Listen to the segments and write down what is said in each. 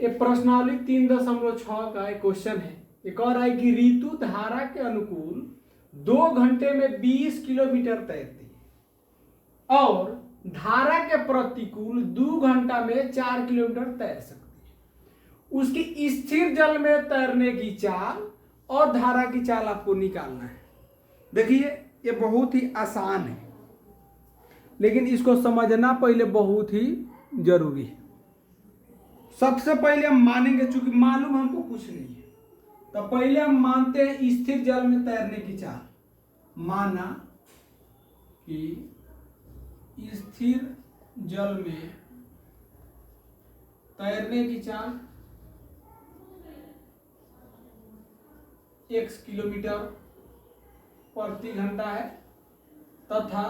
ये प्रश्नावली 3.6 का एक क्वेश्चन है। एक और है कि ऋतु धारा के अनुकूल 2 घंटे में 20 किलोमीटर तैरती है और धारा के प्रतिकूल 2 घंटा में 4 किलोमीटर तैर सकती है। उसकी स्थिर जल में तैरने की चाल और धारा की चाल आपको निकालना है। देखिए ये बहुत ही आसान है, लेकिन इसको समझना पहले बहुत ही जरूरी है। सबसे पहले हम मानेंगे, चूंकि मालूम हमको कुछ नहीं है, तो पहले हम मानते हैं स्थिर जल में तैरने की चाल। माना कि स्थिर जल में तैरने की चाल x किलोमीटर प्रति घंटा है तथा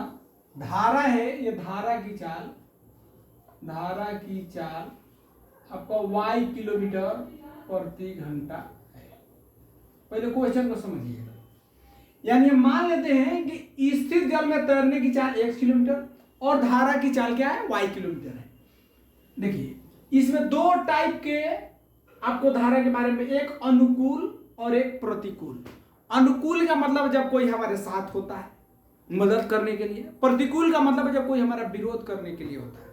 धारा है, ये धारा की चाल आपका y किलोमीटर प्रति घंटा है। पहले क्वेश्चन को समझिएगा। यानी मान लेते हैं कि स्थिर जल में तैरने की चाल x किलोमीटर और धारा की चाल क्या है, y किलोमीटर है। देखिए इसमें दो टाइप के आपको धारा के बारे में, एक अनुकूल और एक प्रतिकूल। अनुकूल का मतलब जब कोई हमारे साथ होता है मदद करने के लिए, प्रतिकूल का मतलब जब कोई हमारा विरोध करने के लिए होता है।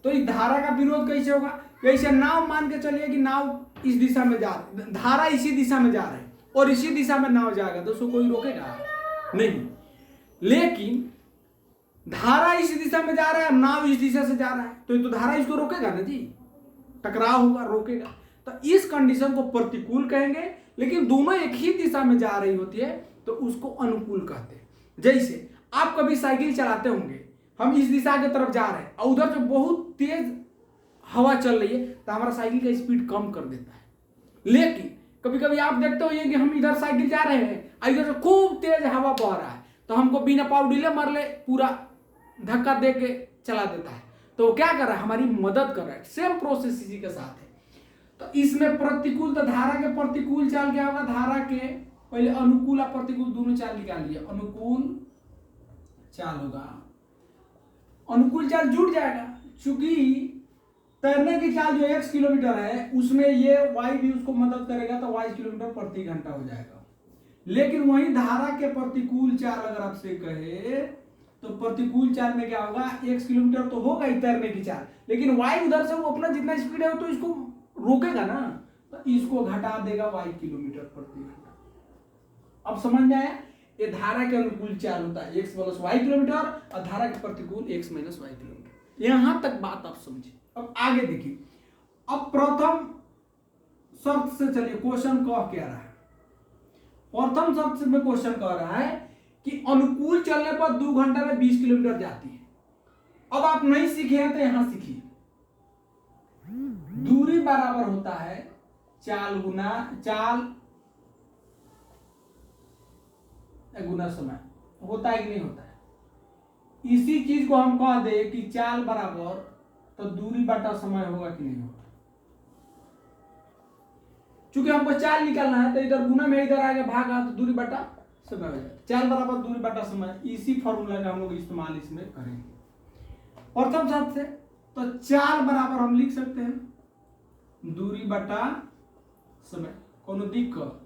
तो इस धारा का विरोध कैसे होगा? जैसे नाव मान के चलिए कि नाव इस दिशा में जा रही, धारा इसी दिशा में जा रही है और इसी दिशा में नाव जाएगा तो उसको कोई रोकेगा नहीं। लेकिन धारा इस दिशा में जा रहा है, नाव इस दिशा से जा रहा है, तो धारा इसको रोकेगा ना जी, टकराव होगा, रोकेगा। तो इस कंडीशन को प्रतिकूल कहेंगे। लेकिन दोनों एक ही दिशा में जा रही होती है तो उसको अनुकूल कहते हैं। जैसे आप कभी साइकिल चलाते होंगे, हम इस दिशा की तरफ जा रहे हैं और उधर जो बहुत तेज हवा चल रही है तो हमारा साइकिल का स्पीड कम कर देता है। लेकिन कभी कभी आप देखते हो कि हम इधर साइकिल जा रहे हैं, इधर से खूब तेज हवा बह रहा है तो हमको बिना पाउडीले मर ले पूरा धक्का दे के चला देता है। तो क्या कर रहा है, हमारी मदद कर रहा है। सेम प्रोसेस इसी के साथ है। तो इसमें प्रतिकूल, तो धारा के प्रतिकूल चाल क्या होगा, धारा के पहले अनुकूल और प्रतिकूल दोनों चाल निकालिए। अनुकूल चाल होगा, अनुकूल चाल जुड़ जाएगा। चूंकि तैरने की चाल जो x किलोमीटर है उसमें ये y भी उसको मदद करेगा तो y किलोमीटर प्रति घंटा हो जाएगा। लेकिन वही धारा के प्रतिकूल चाल अगर आपसे कहे तो प्रतिकूल चाल में क्या होगा, x किलोमीटर तो होगा ही तैरने की चाल, लेकिन y उधर से वो अपना जितना स्पीड है तो इसको रोकेगा ना, तो इसको घटा देगा y किलोमीटर प्रति घंटा। अब समझ में आया? ये धारा के अनुकूल चाल होता है x प्लस y किलोमीटर और धारा के प्रतिकूल x माइनस y किलोमीटर। यहां तक बात आप समझिए। अब आगे देखिए। अब प्रथम शर्त से चलिए, क्वेश्चन कह क्या रहा है। प्रथम शर्त में क्वेश्चन कह रहा है कि अनुकूल चलने पर 2 घंटा में 20 किलोमीटर जाती है। अब आप नहीं सीखे हैं तो यहां सीखिए। दूरी बराबर होता है चाल गुना समय। होता है कि नहीं होता है? इसी चीज को हम कह दे कि चाल बराबर तो दूरी बटा समय होगा कि नहीं होगा। चूंकि हमको चाल निकालना है तो इधर गुना में इधर आएगा भागा तो दूरी बटा समय हो जाएगा। चाल बराबर दूरी बटा समय, इसी फॉर्मूला का हम लोग इस्तेमाल इसमें करेंगे। प्रथम शर्त से तो चाल बराबर हम लिख सकते हैं दूरी बटा समय, कोनो दिक्कत?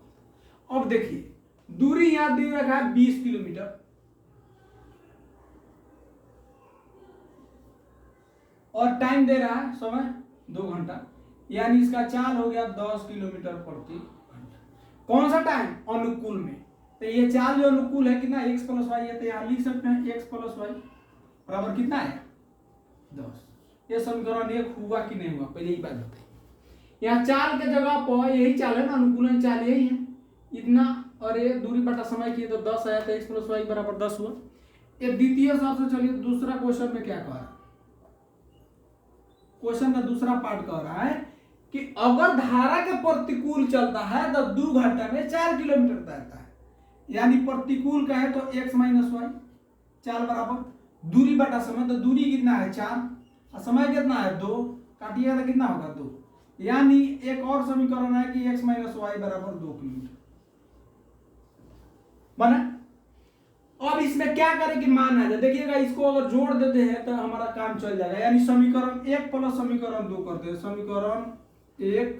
अब देखिए दूरी यहां दे रखा है 20 किलोमीटर और टाइम दे रहा है समय 2 घंटा, यानी इसका चाल हो गया 10 किलोमीटर प्रति घंटा। कौन सा टाइम? अनुकूल में। तो ये चाल जो अनुकूल है कितना, x प्लस वाई है, तो यहां लिख सकते हैं x प्लस वाई बराबर कितना है 10। ये समीकरण 1 हुआ कि नहीं हुआ, पहले ही बात बताइए। यहाँ चाल के जगह पर यही चाल है ना, अनुकूलन चाल यही है इतना, और ये दूरी बटा समय की तो 10 आया तो x प्लस वाई बराबर 10 हुआ। ये द्वितीय शर्त से चलिए दूसरा क्वेश्चन में क्या कह रहा है। क्वेश्चन का दूसरा पार्ट कह रहा है कि अगर धारा के प्रतिकूल चलता है तो 2 घंटा में 4 किलोमीटर तैरता है। यानी प्रतिकूल का है तो x माइनस वाई, चाल बराबर दूरी बटा समय, तो दूरी कितना है 4 और समय कितना है 2, काटिएगा तो कितना होगा 2। यानी एक और समीकरण है कि x माइनस वाई बराबर 2 किलोमीटर बना। अब इसमें क्या करें कि मान आ जाए। देखिएगा इसको अगर जोड़ देते हैं तो हमारा काम चल जाएगा। यानी समीकरण 1 प्लस समीकरण 2 करते हैं, समीकरण 1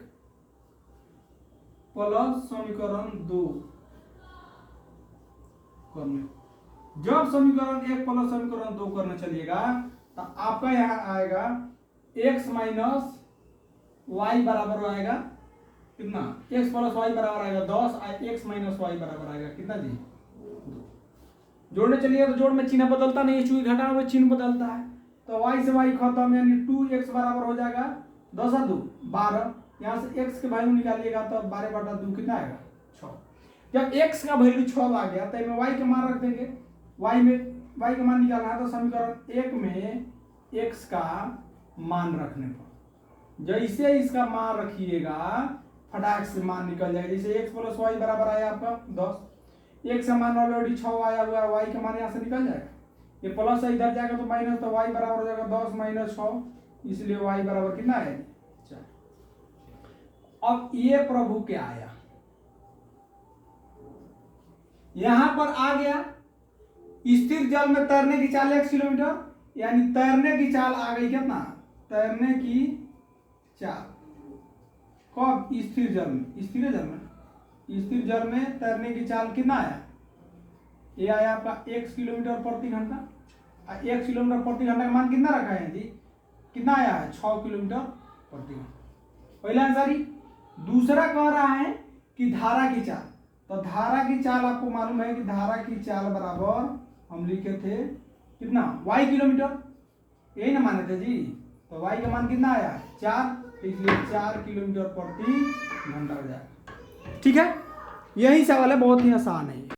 प्लस समीकरण 2 करने। जब समीकरण 1 प्लस समीकरण 2 करने चलिएगा तो आपका यहां आएगा x माइनस वाई बराबर आएगा कितना, x प्लस वाई बराबर आएगा 10, x माइनस वाई बराबर आएगा कितना जी 2। जोड़ने चलिए तो जोड़ में चिन्ह बदलता नहीं है, चूंकि घटाने में चिन्ह बदलता है, तो y से y खत्म, यानी 2x बराबर हो जाएगा 10 और 2 12। यहाँ से x के वैल्यू निकालिएगा तो 12/2 कितना आएगा 6। जब x का वैल्यू 6 आ गया तो इसमें y का मान रख देंगे, y का मान निकालना है तो समीकरण 1 में x का मान रखने पर जैसे इसका मान रखिएगा फटाक से मान निकल जाएगा। जैसे x प्लस वाई बराबर आया आपका 10, x का मान ऑलरेडी 6 आया हुआ है, y का मान यहाँ से निकल जाएगा, ये प्लस है इधर जाएगा तो माइनस, तो y बराबर हो जाएगा 10 माइनस 6, इसलिए y बराबर कितना है 4। अब ये प्रभु क्या आया, यहां पर आ गया स्थिर जल में तैरने की चाल 1 किलोमीटर, यानी तैरने की चाल आ गई कितना, तैरने की चाल कब, स्थिर जल में, स्थिर जल में तैरने की चाल कितना आया, ये आया आपका 1 किलोमीटर प्रति घंटा। 1 किलोमीटर प्रति घंटा का मान कितना रखा है जी, कितना आया है 6 किलोमीटर प्रति घंटा, पहला आंसर ही। दूसरा कह रहा है कि धारा की चाल, तो धारा की चाल आपको मालूम है कि धारा की चाल बराबर हम लिखे थे कितना y किलोमीटर, यही ना माने थे जी, तो y का मान कितना आया 4, इसलिए 4 किलोमीटर प्रति घंटा हो जाएगा। ठीक है, यही सवाल है, बहुत ही आसान है।